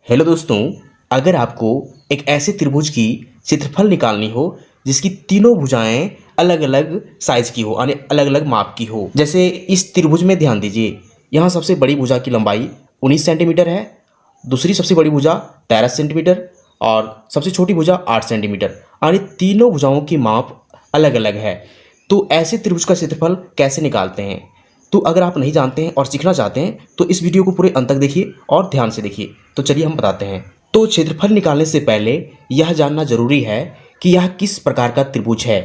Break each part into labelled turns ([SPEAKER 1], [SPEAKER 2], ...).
[SPEAKER 1] Hello दोस्तों, अगर आपको एक ऐसे त्रिभुज की क्षेत्रफल निकालनी हो जिसकी तीनों भुजाएं अलग अलग साइज की हो यानी अलग अलग माप की हो। जैसे इस त्रिभुज में ध्यान दीजिए, यहाँ सबसे बड़ी भुजा की लंबाई 19 सेंटीमीटर है, दूसरी सबसे बड़ी भुजा 13 सेंटीमीटर और सबसे छोटी भुजा 8 सेंटीमीटर, यानी तीनों भुजाओं की माप अलग अलग है। तो ऐसे त्रिभुज का क्षेत्रफल कैसे निकालते हैं? तो अगर आप नहीं जानते हैं और सीखना चाहते हैं तो इस वीडियो को पूरे अंत तक देखिए और ध्यान से देखिए। तो चलिए हम बताते हैं। तो क्षेत्रफल निकालने से पहले यह जानना जरूरी है कि यह किस प्रकार का त्रिभुज है।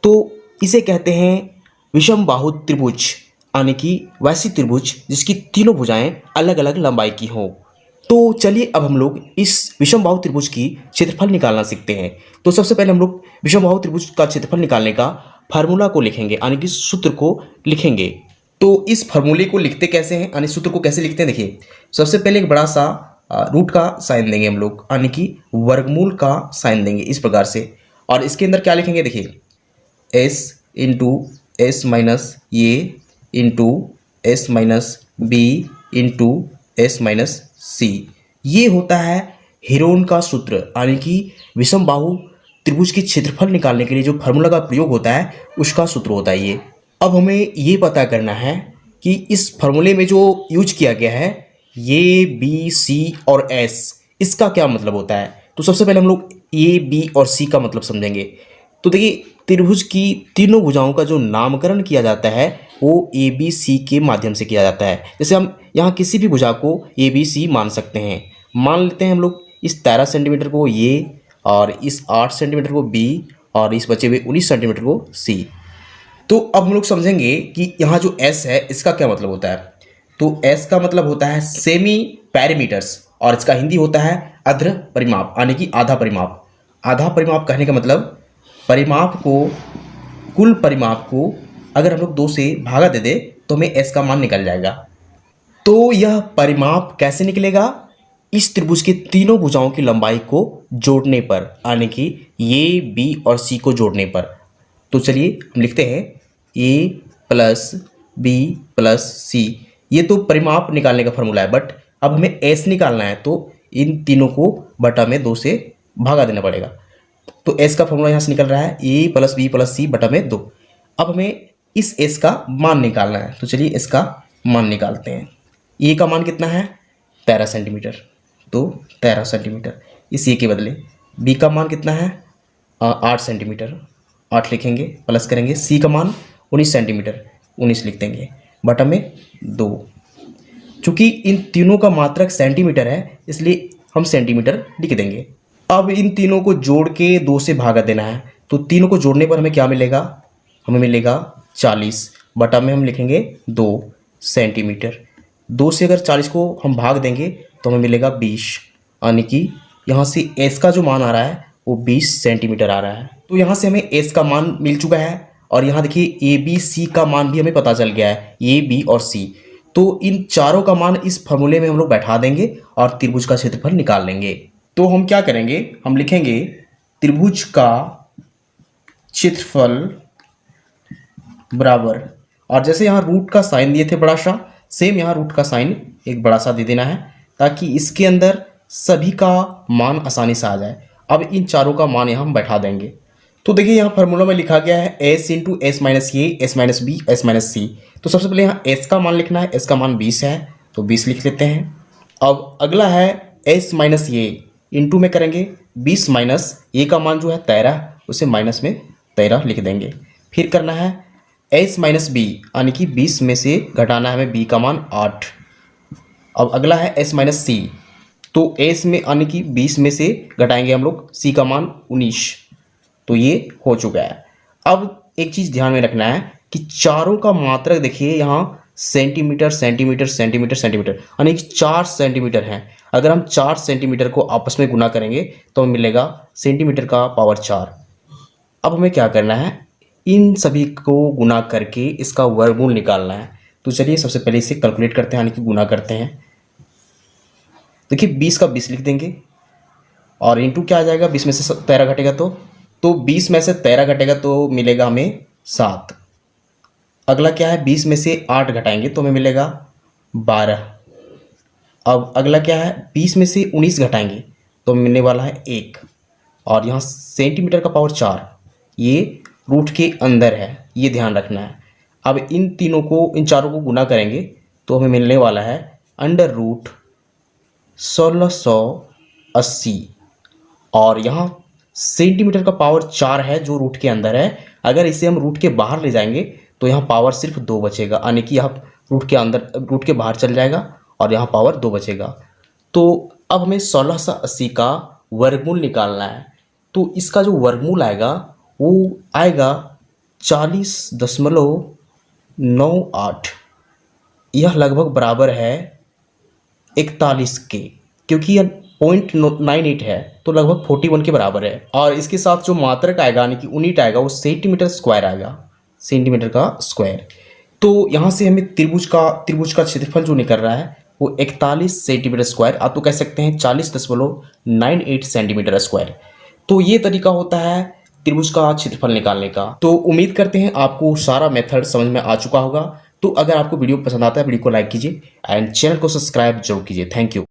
[SPEAKER 1] तो इसे कहते हैं विषम बाहु त्रिभुज, यानी कि वैसी त्रिभुज जिसकी तीनों भुजाएं अलग अलग लंबाई की हों। तो चलिए अब हम लोग इस विषम बाहु त्रिभुज की क्षेत्रफल निकालना सीखते हैं। तो सबसे पहले हम लोग विषम बाहु त्रिभुज का क्षेत्रफल निकालने का फार्मूला को लिखेंगे, यानी कि सूत्र को लिखेंगे। तो इस फार्मूले को लिखते कैसे हैं, यानी सूत्र को कैसे लिखते हैं, देखिए सबसे पहले एक बड़ा सा रूट का साइन देंगे हम लोग, यानी कि वर्गमूल का साइन देंगे इस प्रकार से। और इसके अंदर क्या लिखेंगे, देखिए S into S minus A into S minus B into S minus C. ये होता है हेरोन का सूत्र, यानी कि विषम बाहु त्रिभुज की क्षेत्रफल निकालने के लिए जो फार्मूला का प्रयोग होता है उसका सूत्र होता है ये। अब हमें ये पता करना है कि इस फार्मूले में जो यूज किया गया है ए बी सी और एस, इसका क्या मतलब होता है। तो सबसे पहले हम लोग ए बी और सी का मतलब समझेंगे। तो देखिए त्रिभुज की तीनों भुजाओं का जो नामकरण किया जाता है वो ए बी सी के माध्यम से किया जाता है। जैसे हम यहाँ किसी भी भुजा को ए बी सी मान सकते हैं। मान लेते हैं हम लोग इस 13 सेंटीमीटर को ए और इस 8 सेंटीमीटर को बी और इस बचे हुए 19 सेंटीमीटर को सी। तो अब हम लोग समझेंगे कि यहाँ जो S है इसका क्या मतलब होता है। तो S का मतलब होता है सेमी पैरामीटर्स और इसका हिंदी होता है अर्ध परिमाप, यानी कि आधा परिमाप। आधा परिमाप कहने का मतलब परिमाप को, कुल परिमाप को अगर हम लोग 2 से भागा दे दे तो हमें S का मान निकल जाएगा। तो यह परिमाप कैसे निकलेगा, इस त्रिभुज के तीनों भुजाओं की लंबाई को जोड़ने पर, यानी कि ए बी और सी को जोड़ने पर। तो चलिए हम लिखते हैं ए प्लस बी प्लस सी। ये तो परिमाप निकालने का फॉर्मूला है, बट अब हमें एस निकालना है तो इन तीनों को बटा में 2 से भागा देना पड़ेगा। तो एस का फॉर्मूला यहाँ से निकल रहा है ए प्लस बी प्लस सी बटा में 2। अब हमें इस एस का मान निकालना है, तो चलिए इसका मान निकालते हैं। ए का मान कितना है 13 सेंटीमीटर, तो 13 सेंटीमीटर इस ए के बदले। बी का मान कितना है 8 सेंटीमीटर, 8 लिखेंगे, प्लस करेंगे। सी का मान 19 सेंटीमीटर, 19 लिख देंगे, बटा में 2। चूँकि इन तीनों का मात्रक सेंटीमीटर है इसलिए हम सेंटीमीटर लिख देंगे। अब इन तीनों को जोड़ के 2 से भागा देना है, तो तीनों को जोड़ने पर हमें क्या मिलेगा, हमें मिलेगा 40, बटा में हम लिखेंगे 2 सेंटीमीटर। 2 से अगर 40 को हम भाग देंगे तो हमें मिलेगा 20, यानी कि यहाँ से एस का जो मान आ रहा है वो 20 सेंटीमीटर आ रहा है। तो यहाँ से हमें एस का मान मिल चुका है और यहाँ देखिए ए बी सी का मान भी हमें पता चल गया है, ए बी और सी। तो इन चारों का मान इस फार्मूले में हम लोग बैठा देंगे और त्रिभुज का क्षेत्रफल निकाल लेंगे। तो हम क्या करेंगे, हम लिखेंगे त्रिभुज का क्षेत्रफल बराबर, और जैसे यहाँ रूट का साइन दिए थे बड़ा सा, सेम यहाँ रूट का साइन एक बड़ा सा दे देना है ताकि इसके अंदर सभी का मान आसानी से आ जाए। अब इन चारों का मान यहाँ हम बैठा देंगे। तो देखिए यहाँ फार्मूला में लिखा गया है S into S minus A S minus B S minus C. तो सबसे पहले यहाँ एस का मान लिखना है, एस का मान 20 है तो 20 लिख लेते हैं। अब अगला है एस माइनस ए, इंटू में करेंगे 20 माइनस ए का मान जो है 13, उसे माइनस में 13 लिख देंगे। फिर करना है एस माइनस बी, यानी कि 20 में से घटाना है हमें बी का मान 8। अब अगला है एस माइनस सी, तो एस में यानी कि 20 में से घटाएंगे हम लोग सी का मान 19, तो ये हो चुका है। अब एक चीज़ ध्यान में रखना है कि चारों का मात्रक देखिए यहाँ सेंटीमीटर सेंटीमीटर सेंटीमीटर सेंटीमीटर, यानी कि 4 सेंटीमीटर हैं। अगर हम 4 सेंटीमीटर को आपस में गुना करेंगे तो हमें मिलेगा सेंटीमीटर का पावर 4। अब हमें क्या करना है, इन सभी को गुना करके इसका वर्गमूल निकालना है। तो चलिए सबसे पहले इसे कैलकुलेट करते हैं, यानी कि गुना करते हैं। देखिए 20 का 20 लिख देंगे और इंटू क्या आ जाएगा, 20 में से 13 घटेगा तो 20 में से 13 घटेगा तो मिलेगा हमें 7। अगला क्या है, 20 में से 8 घटाएंगे तो हमें मिलेगा 12। अब अगला क्या है, 20 में से 19 घटाएंगे तो मिलने वाला है 1, और यहाँ सेंटीमीटर का पावर 4, ये रूट के अंदर है, ये ध्यान रखना है। अब इन चारों को गुना करेंगे तो हमें मिलने वाला है अंडर रूट 1680, और यहाँ सेंटीमीटर का पावर 4 है जो रूट के अंदर है। अगर इसे हम रूट के बाहर ले जाएंगे तो यहाँ पावर सिर्फ 2 बचेगा, यानी कि यहाँ रूट के बाहर चल जाएगा और यहाँ पावर 2 बचेगा। तो अब हमें 1680 का वर्गमूल निकालना है। तो इसका जो वर्गमूल आएगा वो आएगा 40.98। यह लगभग बराबर है 41 के, क्योंकि यह 0.98 है तो लगभग 41 के बराबर है। और इसके साथ जो मात्रक आएगा यानी कि यूनिट आएगा वो सेंटीमीटर स्क्वायर आएगा, सेंटीमीटर का स्क्वायर। तो यहाँ से हमें त्रिभुज का क्षेत्रफल जो निकल रहा है वो 41 सेंटीमीटर स्क्वायर, आप तो कह सकते हैं 40.98 सेंटीमीटर स्क्वायर। तो ये तरीका होता है त्रिभुज का क्षेत्रफल निकालने का। तो उम्मीद करते हैं आपको सारा मेथड समझ में आ चुका होगा। तो अगर आपको वीडियो पसंद आता है वीडियो को लाइक कीजिए एंड चैनल को सब्सक्राइब जरूर कीजिए। Thank you.